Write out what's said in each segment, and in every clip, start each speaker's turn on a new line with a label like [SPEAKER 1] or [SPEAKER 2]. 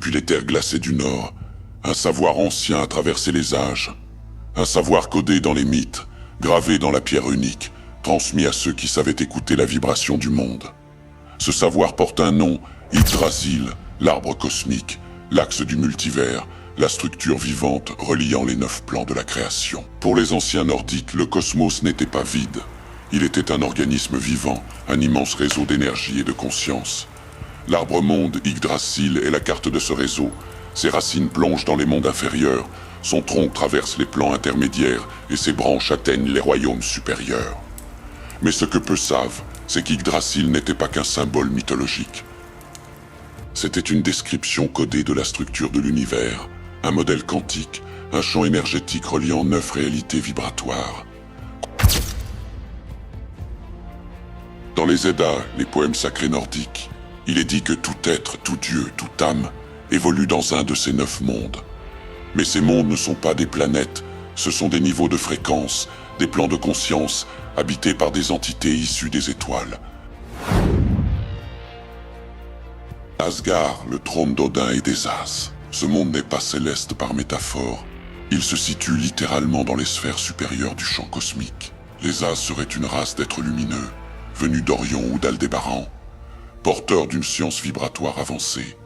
[SPEAKER 1] depuis les terres glacées du Nord, un savoir ancien a traversé les âges. Un savoir codé dans les mythes, gravé dans la pierre unique, transmis à ceux qui savaient écouter la vibration du monde. Ce savoir porte un nom, Yggdrasil, l'arbre cosmique, l'axe du multivers, la structure vivante reliant les 9 plans de la création. Pour les anciens nordiques, le cosmos n'était pas vide. Il était un organisme vivant, un immense réseau d'énergie et de conscience. L'arbre-monde Yggdrasil est la carte de ce réseau. Ses racines plongent dans les mondes inférieurs, son tronc traverse les plans intermédiaires et ses branches atteignent les royaumes supérieurs. Mais ce que peu savent, c'est qu'Yggdrasil n'était pas qu'un symbole mythologique. C'était une description codée de la structure de l'univers, un modèle quantique, un champ énergétique reliant 9 réalités vibratoires. Dans les Eddas, les poèmes sacrés nordiques, il est dit que tout être, tout dieu, toute âme évolue dans un de ces 9 mondes. Mais ces mondes ne sont pas des planètes, ce sont des niveaux de fréquence, des plans de conscience, habités par des entités issues des étoiles. Asgard, le trône d'Odin et des As. Ce monde n'est pas céleste par métaphore. Il se situe littéralement dans les sphères supérieures du champ cosmique. Les As seraient une race d'êtres lumineux, venus d'Orion ou d'Aldébaran, porteurs d'une science vibratoire avancée.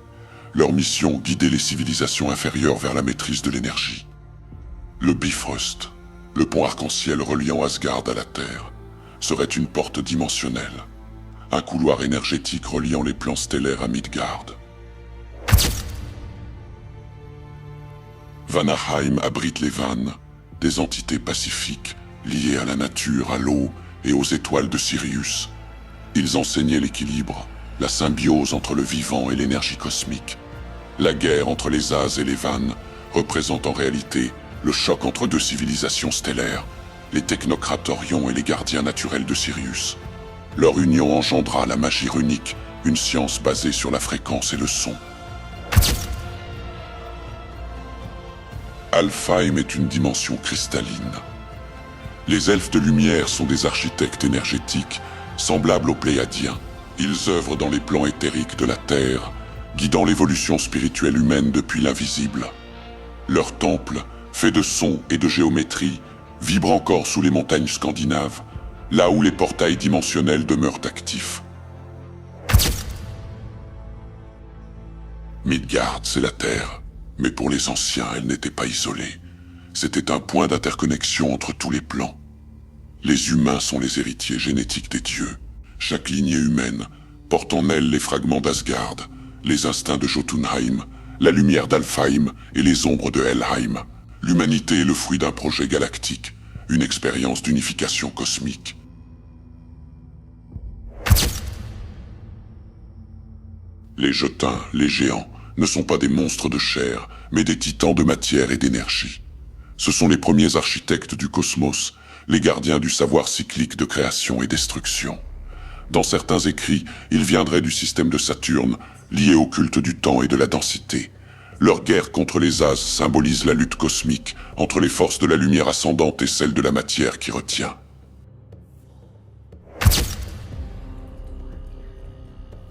[SPEAKER 1] Leur mission, guider les civilisations inférieures vers la maîtrise de l'énergie. Le Bifrost, le pont arc-en-ciel reliant Asgard à la Terre, serait une porte dimensionnelle, un couloir énergétique reliant les plans stellaires à Midgard. Vanaheim abrite les Vannes, des entités pacifiques liées à la nature, à l'eau et aux étoiles de Sirius. Ils enseignaient l'équilibre, la symbiose entre le vivant et l'énergie cosmique. La guerre entre les As et les Vannes représente en réalité le choc entre 2 civilisations stellaires, les technocrates Orion et les gardiens naturels de Sirius. Leur union engendra la magie runique, une science basée sur la fréquence et le son. Alfheim est une dimension cristalline. Les elfes de lumière sont des architectes énergétiques, semblables aux Pléiadiens. Ils œuvrent dans les plans éthériques de la Terre, guidant l'évolution spirituelle humaine depuis l'invisible. Leur temple, fait de sons et de géométrie, vibre encore sous les montagnes scandinaves, là où les portails dimensionnels demeurent actifs. Midgard, c'est la Terre, mais pour les anciens, elle n'était pas isolée. C'était un point d'interconnexion entre tous les plans. Les humains sont les héritiers génétiques des dieux. Chaque lignée humaine porte en elle les fragments d'Asgard, les instincts de Jotunheim, la lumière d'Alfheim et les ombres de Helheim. L'humanité est le fruit d'un projet galactique, une expérience d'unification cosmique. Les Jotun, les géants, ne sont pas des monstres de chair, mais des titans de matière et d'énergie. Ce sont les premiers architectes du cosmos, les gardiens du savoir cyclique de création et destruction. Dans certains écrits, ils viendraient du système de Saturne, lié au culte du temps et de la densité. Leur guerre contre les As symbolise la lutte cosmique entre les forces de la lumière ascendante et celles de la matière qui retient.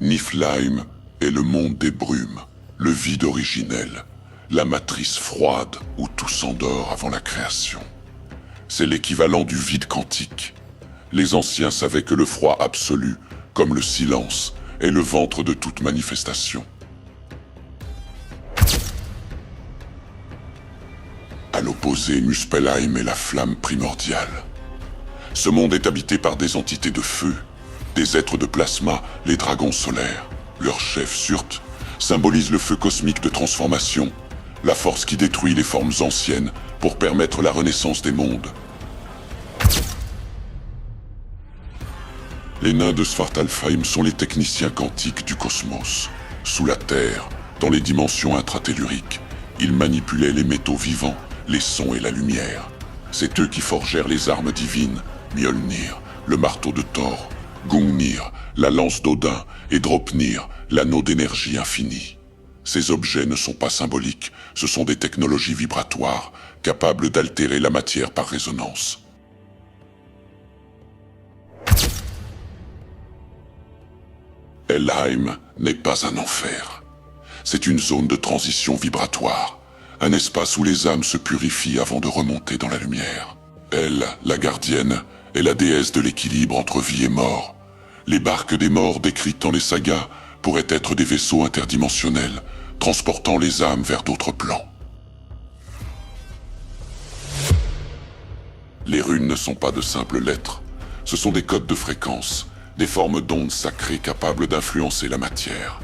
[SPEAKER 1] Niflheim est le monde des brumes, le vide originel, la matrice froide où tout s'endort avant la création. C'est l'équivalent du vide quantique. Les anciens savaient que le froid absolu, comme le silence, est le ventre de toute manifestation. À l'opposé, Muspelheim est la flamme primordiale. Ce monde est habité par des entités de feu, des êtres de plasma, les dragons solaires. Leur chef, Surt, symbolise le feu cosmique de transformation, la force qui détruit les formes anciennes pour permettre la renaissance des mondes. Les nains de Svartalfheim sont les techniciens quantiques du cosmos. Sous la Terre, dans les dimensions intratelluriques, ils manipulaient les métaux vivants, les sons et la lumière. C'est eux qui forgèrent les armes divines, Mjolnir, le marteau de Thor, Gungnir, la lance d'Odin, et Draupnir, l'anneau d'énergie infinie. Ces objets ne sont pas symboliques, ce sont des technologies vibratoires, capables d'altérer la matière par résonance. Helheim n'est pas un enfer. C'est une zone de transition vibratoire, un espace où les âmes se purifient avant de remonter dans la lumière. Elle, la gardienne, est la déesse de l'équilibre entre vie et mort. Les barques des morts décrites dans les sagas pourraient être des vaisseaux interdimensionnels, transportant les âmes vers d'autres plans. Les runes ne sont pas de simples lettres, ce sont des codes de fréquence, des formes d'ondes sacrées capables d'influencer la matière.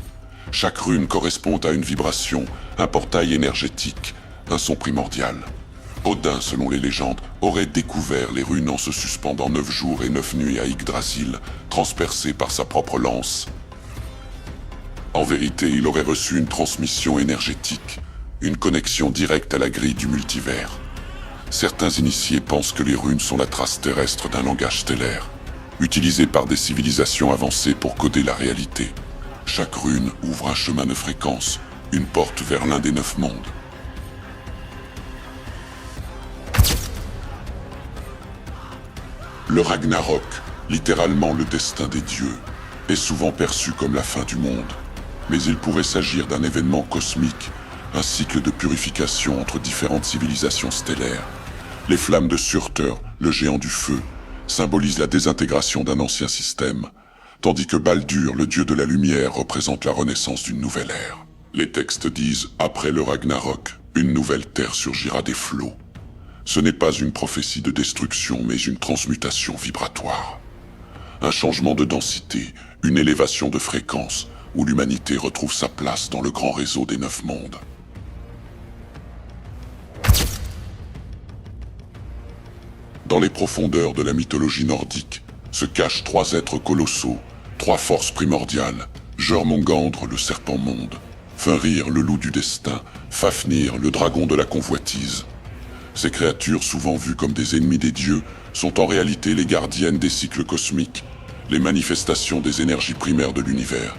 [SPEAKER 1] Chaque rune correspond à une vibration, un portail énergétique, un son primordial. Odin, selon les légendes, aurait découvert les runes en se suspendant 9 jours et 9 nuits à Yggdrasil, transpercé par sa propre lance. En vérité, il aurait reçu une transmission énergétique, une connexion directe à la grille du multivers. Certains initiés pensent que les runes sont la trace terrestre d'un langage stellaire, utilisé par des civilisations avancées pour coder la réalité. Chaque rune ouvre un chemin de fréquence, une porte vers l'un des 9 mondes. Le Ragnarok, littéralement le destin des dieux, est souvent perçu comme la fin du monde. Mais il pourrait s'agir d'un événement cosmique, un cycle de purification entre différentes civilisations stellaires. Les flammes de Surtur, le géant du feu, symbolisent la désintégration d'un ancien système, tandis que Baldur, le dieu de la lumière, représente la renaissance d'une nouvelle ère. Les textes disent « Après le Ragnarok, une nouvelle terre surgira des flots ». Ce n'est pas une prophétie de destruction, mais une transmutation vibratoire. Un changement de densité, une élévation de fréquence, où l'humanité retrouve sa place dans le grand réseau des 9 mondes. Dans les profondeurs de la mythologie nordique se cachent 3 êtres colossaux, 3 forces primordiales, Jormungandr, le serpent-monde, Fenrir, le loup du destin, Fafnir, le dragon de la convoitise. Ces créatures, souvent vues comme des ennemis des dieux, sont en réalité les gardiennes des cycles cosmiques, les manifestations des énergies primaires de l'univers.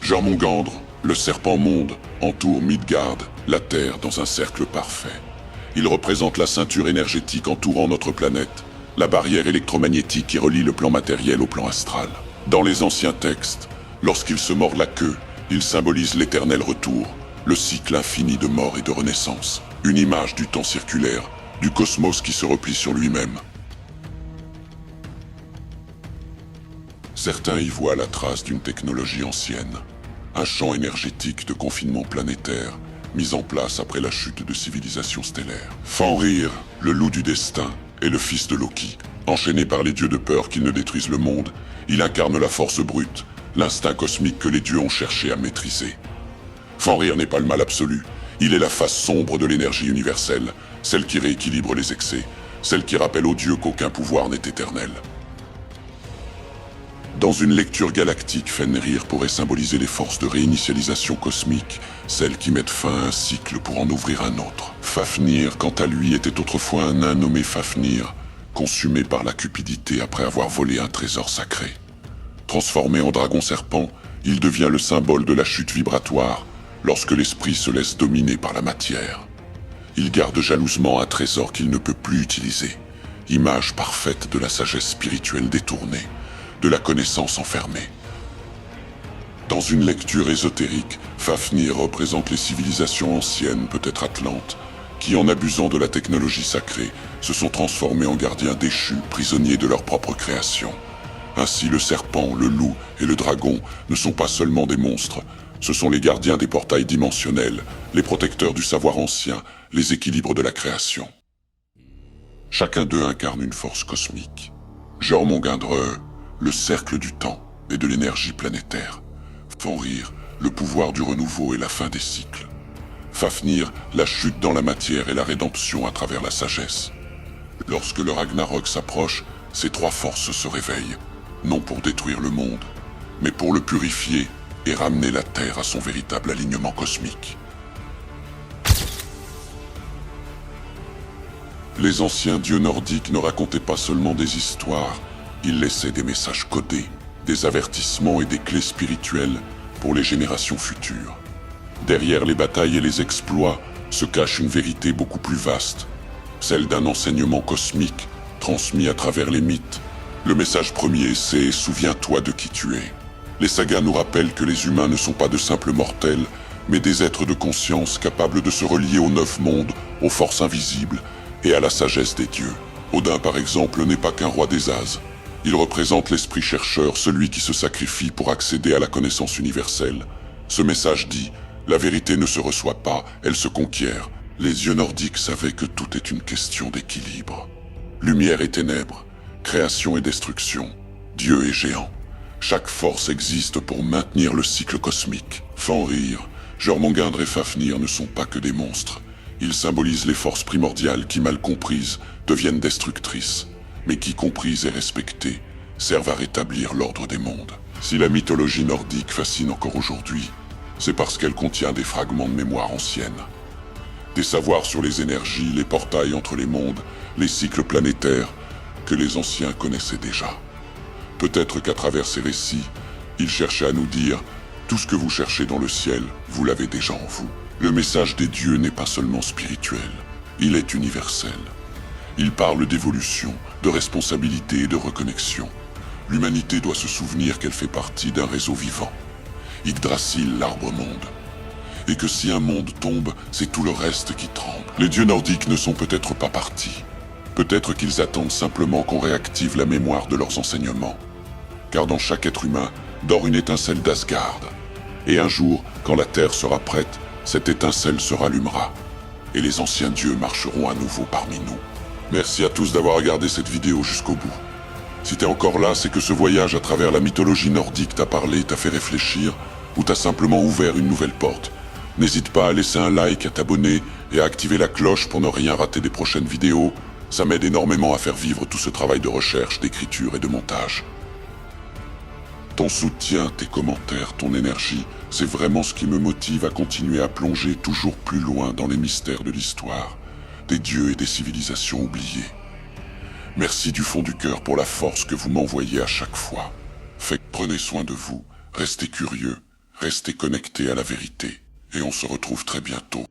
[SPEAKER 1] Jormungandr, le serpent-monde, entoure Midgard, la Terre, dans un cercle parfait. Il représente la ceinture énergétique entourant notre planète, la barrière électromagnétique qui relie le plan matériel au plan astral. Dans les anciens textes, lorsqu'il se mord la queue, il symbolise l'éternel retour, le cycle infini de mort et de renaissance, une image du temps circulaire, du cosmos qui se replie sur lui-même. Certains y voient la trace d'une technologie ancienne, un champ énergétique de confinement planétaire, mis en place après la chute de civilisations stellaires. Fenrir, le loup du destin, est le fils de Loki. Enchaîné par les dieux de peur qu'ils ne détruisent le monde, il incarne la force brute, l'instinct cosmique que les dieux ont cherché à maîtriser. Fenrir n'est pas le mal absolu, il est la face sombre de l'énergie universelle, celle qui rééquilibre les excès, celle qui rappelle aux dieux qu'aucun pouvoir n'est éternel. Dans une lecture galactique, Fenrir pourrait symboliser les forces de réinitialisation cosmique, celles qui mettent fin à un cycle pour en ouvrir un autre. Fafnir, quant à lui, était autrefois un nain nommé Fafnir, consumé par la cupidité après avoir volé un trésor sacré. Transformé en dragon-serpent, il devient le symbole de la chute vibratoire, lorsque l'esprit se laisse dominer par la matière. Il garde jalousement un trésor qu'il ne peut plus utiliser, image parfaite de la sagesse spirituelle détournée, de la connaissance enfermée. Dans une lecture ésotérique, Fafnir représente les civilisations anciennes, peut-être Atlantes, qui, en abusant de la technologie sacrée, se sont transformés en gardiens déchus, prisonniers de leur propre création. Ainsi, le serpent, le loup et le dragon ne sont pas seulement des monstres, ce sont les gardiens des portails dimensionnels, les protecteurs du savoir ancien, les équilibres de la création. Chacun d'eux incarne une force cosmique. Jormungandr, le cercle du temps et de l'énergie planétaire. Fenrir, le pouvoir du renouveau et la fin des cycles. Fafnir, la chute dans la matière et la rédemption à travers la sagesse. Lorsque le Ragnarok s'approche, ces 3 forces se réveillent, non pour détruire le monde, mais pour le purifier et ramener la Terre à son véritable alignement cosmique. Les anciens dieux nordiques ne racontaient pas seulement des histoires, ils laissaient des messages codés, des avertissements et des clés spirituelles pour les générations futures. Derrière les batailles et les exploits se cache une vérité beaucoup plus vaste, celle d'un enseignement cosmique transmis à travers les mythes. Le message premier, c'est « Souviens-toi de qui tu es ». Les sagas nous rappellent que les humains ne sont pas de simples mortels, mais des êtres de conscience capables de se relier aux 9 mondes, aux forces invisibles et à la sagesse des dieux. Odin, par exemple, n'est pas qu'un roi des As. Il représente l'esprit chercheur, celui qui se sacrifie pour accéder à la connaissance universelle. Ce message dit « La vérité ne se reçoit pas, elle se conquiert ». Les dieux nordiques savaient que tout est une question d'équilibre. Lumière et ténèbres, création et destruction, Dieu et géant. Chaque force existe pour maintenir le cycle cosmique. Fenrir, Jormungandr et Fafnir ne sont pas que des monstres. Ils symbolisent les forces primordiales qui, mal comprises, deviennent destructrices, mais qui, comprises et respectées, servent à rétablir l'ordre des mondes. Si la mythologie nordique fascine encore aujourd'hui, c'est parce qu'elle contient des fragments de mémoire ancienne. Des savoirs sur les énergies, les portails entre les mondes, les cycles planétaires, que les anciens connaissaient déjà. Peut-être qu'à travers ces récits, ils cherchaient à nous dire « Tout ce que vous cherchez dans le ciel, vous l'avez déjà en vous ». Le message des dieux n'est pas seulement spirituel, il est universel. Il parle d'évolution, de responsabilité et de reconnexion. L'humanité doit se souvenir qu'elle fait partie d'un réseau vivant. Yggdrasil, l'arbre-monde. Et que si un monde tombe, c'est tout le reste qui tremble. Les dieux nordiques ne sont peut-être pas partis. Peut-être qu'ils attendent simplement qu'on réactive la mémoire de leurs enseignements. Car dans chaque être humain dort une étincelle d'Asgard. Et un jour, quand la Terre sera prête, cette étincelle se rallumera. Et les anciens dieux marcheront à nouveau parmi nous. Merci à tous d'avoir regardé cette vidéo jusqu'au bout. Si t'es encore là, c'est que ce voyage à travers la mythologie nordique t'a parlé, t'a fait réfléchir, ou t'a simplement ouvert une nouvelle porte. N'hésite pas à laisser un like, à t'abonner et à activer la cloche pour ne rien rater des prochaines vidéos. Ça m'aide énormément à faire vivre tout ce travail de recherche, d'écriture et de montage. Ton soutien, tes commentaires, ton énergie, c'est vraiment ce qui me motive à continuer à plonger toujours plus loin dans les mystères de l'histoire, des dieux et des civilisations oubliées. Merci du fond du cœur pour la force que vous m'envoyez à chaque fois. Prenez soin de vous, restez curieux, restez connectés à la vérité, et on se retrouve très bientôt.